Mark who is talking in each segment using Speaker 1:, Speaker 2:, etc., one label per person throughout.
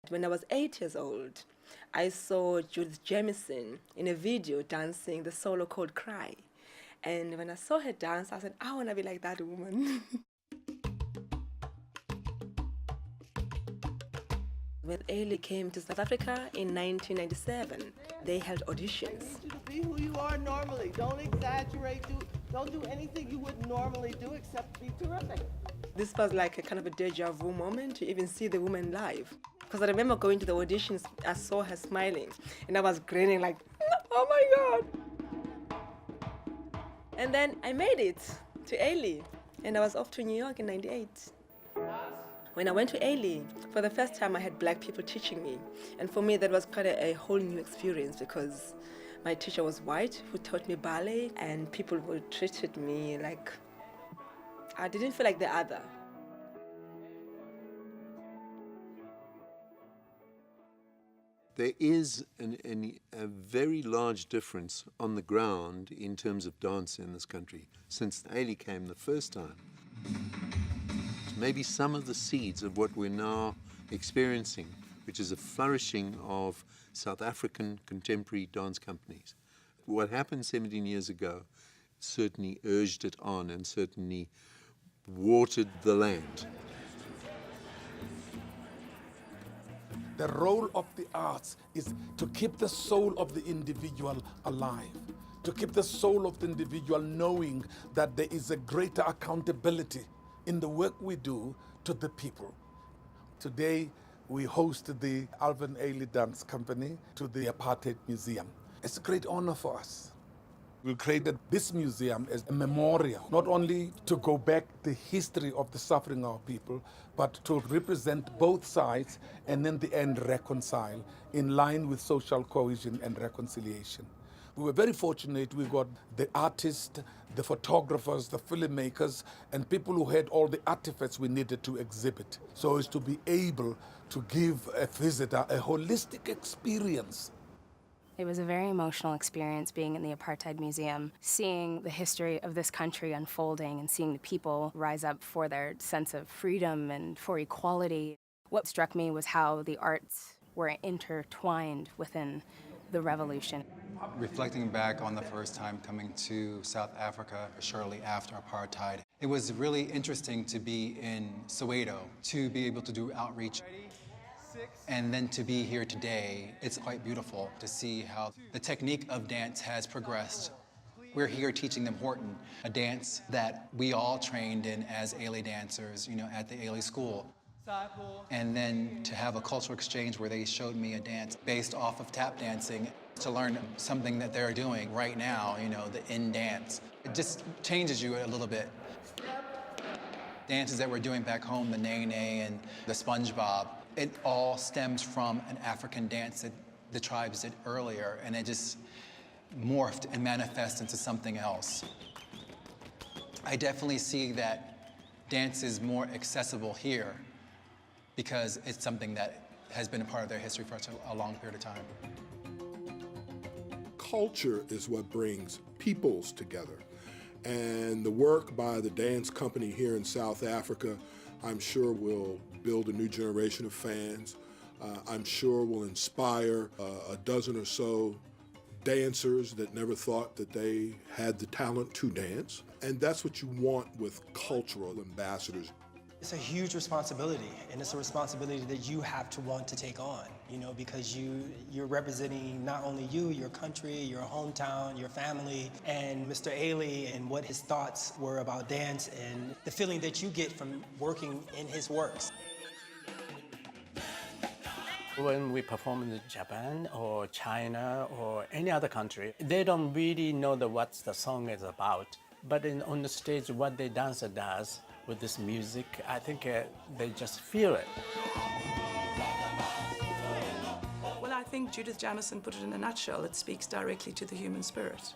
Speaker 1: When I was 8 years old, I saw Judith Jamison in a video dancing the solo called Cry. And when I saw her dance, I said, I want to be like that woman. When Ailey came to South Africa in 1997, they held auditions.
Speaker 2: I need you to be who you are normally. Don't exaggerate. Don't do anything you wouldn't normally do except be terrific.
Speaker 1: This was like a kind of a deja vu moment to even see the woman live. Because I remember going to the auditions, I saw her smiling, and I was grinning like, oh my God. And then I made it to Ailey, and I was off to New York in '98. When I went to Ailey, for the first time I had black people teaching me. And for me that was quite a whole new experience because my teacher was white who taught me ballet, and people who treated me like I didn't feel like the other.
Speaker 3: There is a very large difference on the ground in terms of dance in this country since Ailey came the first time. Maybe some of the seeds of what we're now experiencing, which is a flourishing of South African contemporary dance companies. What happened 17 years ago certainly urged it on and certainly watered the land.
Speaker 4: The role of the arts is to keep the soul of the individual alive, to keep the soul of the individual knowing that there is a greater accountability in the work we do to the people. Today, we hosted the Alvin Ailey Dance Company to the Apartheid Museum. It's a great honor for us. We created this museum as a memorial, not only to go back the history of the suffering of our people, but to represent both sides and in the end reconcile in line with social cohesion and reconciliation. We were very fortunate. We got the artists, the photographers, the filmmakers, and people who had all the artifacts we needed to exhibit, so as to be able to give a visitor a holistic experience.
Speaker 5: It was a very emotional experience being in the Apartheid Museum, seeing the history of this country unfolding and seeing the people rise up for their sense of freedom and for equality. What struck me was how the arts were intertwined within the revolution.
Speaker 6: Reflecting back on the first time coming to South Africa shortly after apartheid, it was really interesting to be in Soweto, to be able to do outreach. And then to be here today, it's quite beautiful to see how the technique of dance has progressed. We're here teaching them Horton, a dance that we all trained in as Ailey dancers, at the Ailey School. And then to have a cultural exchange where they showed me a dance based off of tap dancing to learn something that they're doing right now, the in dance. It just changes you a little bit. Dances that we're doing back home, the Nene and the SpongeBob, it all stems from an African dance that the tribes did earlier, and it just morphed and manifested into something else. I definitely see that dance is more accessible here because it's something that has been a part of their history for such a long period of time.
Speaker 7: Culture is what brings peoples together. And the work by the dance company here in South Africa, I'm sure will build a new generation of fans. I'm sure will inspire a dozen or so dancers that never thought that they had the talent to dance. And that's what you want with cultural ambassadors.
Speaker 8: It's a huge responsibility, and it's a responsibility that you have to want to take on, because you're representing not only you, your country, your hometown, your family, and Mr. Ailey and what his thoughts were about dance and the feeling that you get from working in his works.
Speaker 9: When we perform in Japan or China or any other country, they don't really know what the song is about. But on the stage, what the dancer does with this music, I think they just feel it.
Speaker 10: Well, I think Judith Jamison put it in a nutshell. It speaks directly to the human spirit.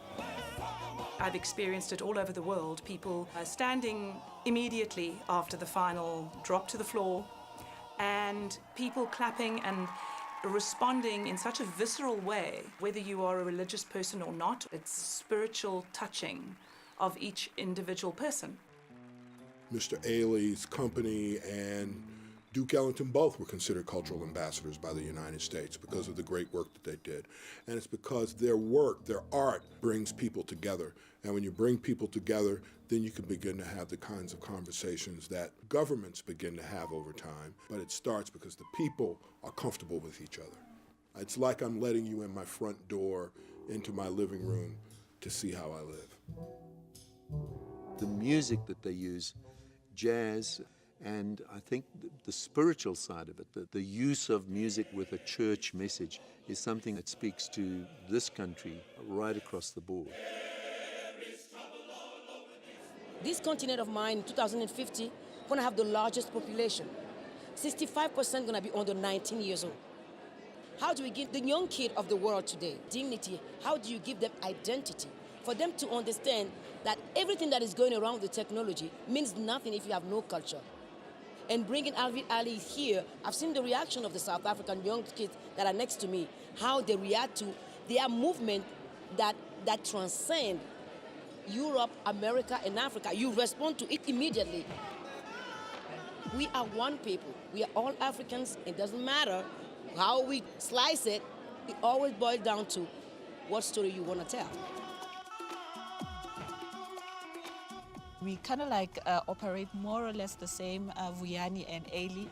Speaker 10: I've experienced it all over the world, people standing immediately after the final drop to the floor, and people clapping and responding in such a visceral way, whether you are a religious person or not. It's spiritual touching of each individual person.
Speaker 7: Mr. Ailey's company and Duke Ellington both were considered cultural ambassadors by the United States because of the great work that they did. And it's because their work, their art, brings people together. And when you bring people together, then you can begin to have the kinds of conversations that governments begin to have over time. But it starts because the people are comfortable with each other. It's like I'm letting you in my front door into my living room to see how I live.
Speaker 3: The music that they use, jazz, and I think the spiritual side of it, the use of music with a church message, is something that speaks to this country right across the board.
Speaker 11: This continent of mine in 2050 going to have the largest population. 65% going to be under 19 years old. How do we give the young kid of the world today dignity? How do you give them identity? For them to understand that everything that is going around with the technology means nothing if you have no culture. And bringing Ailey here, I've seen the reaction of the South African young kids that are next to me, how they react to their movement that transcend Europe, America, and Africa. You respond to it immediately. We are one people. We are all Africans. It doesn't matter how we slice it. It always boils down to what story you want to tell.
Speaker 12: We kind of operate more or less the same, Vuyani and Ailey.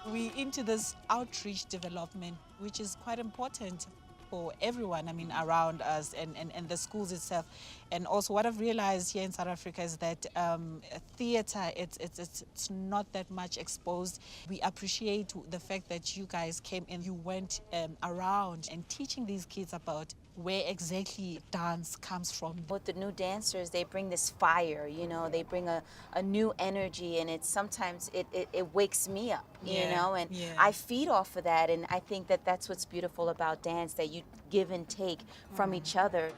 Speaker 12: We're into this outreach development, which is quite important for everyone, around us and the schools itself. And also what I've realized here in South Africa is that theater, it's not that much exposed. We appreciate the fact that you guys came in, you went around and teaching these kids about where exactly dance comes from.
Speaker 13: With the new dancers, they bring this fire, they bring a new energy, and sometimes it wakes me up, and I feed off of that, and I think that that's what's beautiful about dance, that you give and take from each other.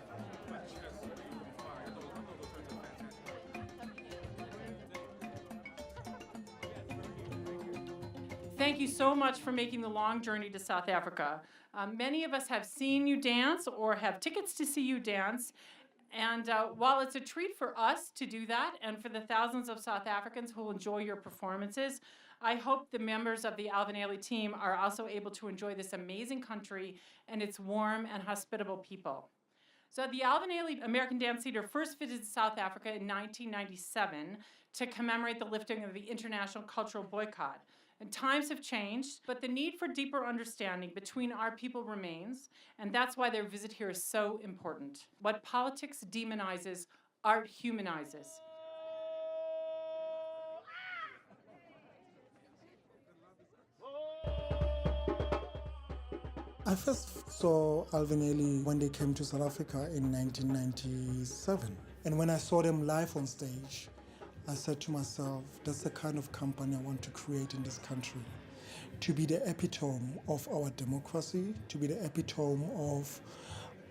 Speaker 14: Thank you so much for making the long journey to South Africa. Many of us have seen you dance or have tickets to see you dance. And while it's a treat for us to do that and for the thousands of South Africans who will enjoy your performances, I hope the members of the Alvin Ailey team are also able to enjoy this amazing country and its warm and hospitable people. So the Alvin Ailey American Dance Theater first visited South Africa in 1997 to commemorate the lifting of the international cultural boycott. And times have changed, but the need for deeper understanding between our people remains, and that's why their visit here is so important. What politics demonizes, art humanizes.
Speaker 15: I first saw Alvin Ailey when they came to South Africa in 1997. And when I saw them live on stage, I said to myself, that's the kind of company I want to create in this country. To be the epitome of our democracy, to be the epitome of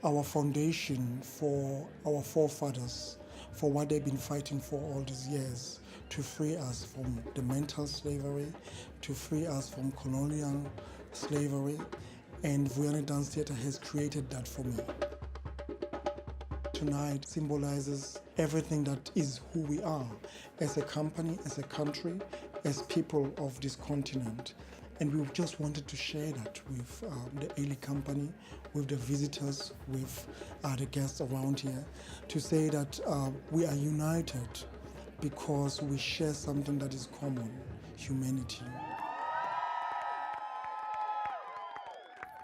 Speaker 15: our foundation for our forefathers, for what they've been fighting for all these years, to free us from the mental slavery, to free us from colonial slavery. And Vuyani Dance Theatre has created that for me. Tonight symbolizes everything that is who we are as a company, as a country, as people of this continent. And we just wanted to share that with the Ailey company, with the visitors, with the guests around here, to say that we are united because we share something that is common, humanity.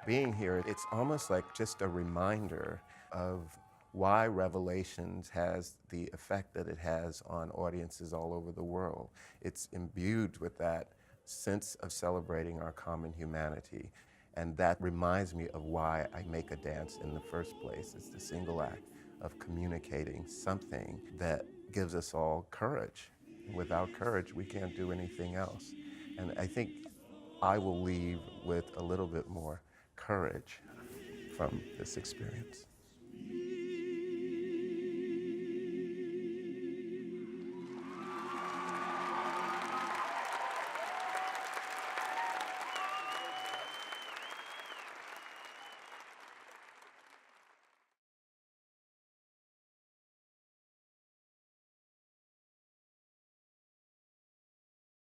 Speaker 16: Being here, it's almost like just a reminder of why Revelations has the effect that it has on audiences all over the world. It's imbued with that sense of celebrating our common humanity. And that reminds me of why I make a dance in the first place. It's the single act of communicating something that gives us all courage. Without courage, we can't do anything else. And I think I will leave with a little bit more courage from this experience.